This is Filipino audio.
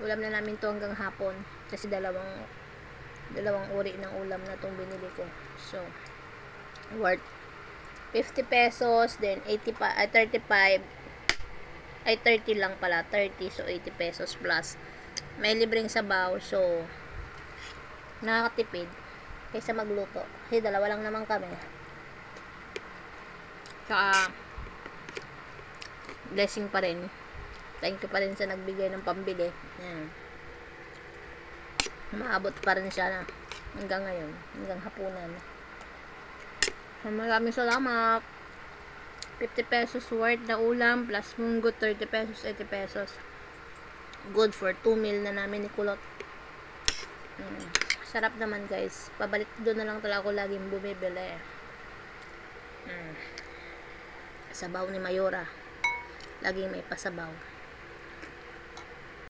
Ulam na namin to hanggang hapon. Kasi dalawang uri ng ulam na tong binili ko. So, worth 50 pesos, then 35, ay 30 lang pala, 30, so 80 pesos plus. May libreng sabaw, so nakakatipid kaysa magluto. Kasi dalawa lang naman kami. Saka, blessing pa rin. Thank you pa rin sa nagbigay ng pambili. Ayan. Maabot pa rin siya na hanggang ngayon, hanggang hapunan. Maraming salamat. 50 pesos worth na ulam plus munggo, 30 pesos, 80 pesos. Good for 2 meal na namin ni Kulot. Sarap naman guys. Pabalik doon na lang talaga ako laging bumibili. Sabaw ni Mayora. Laging may pasabaw.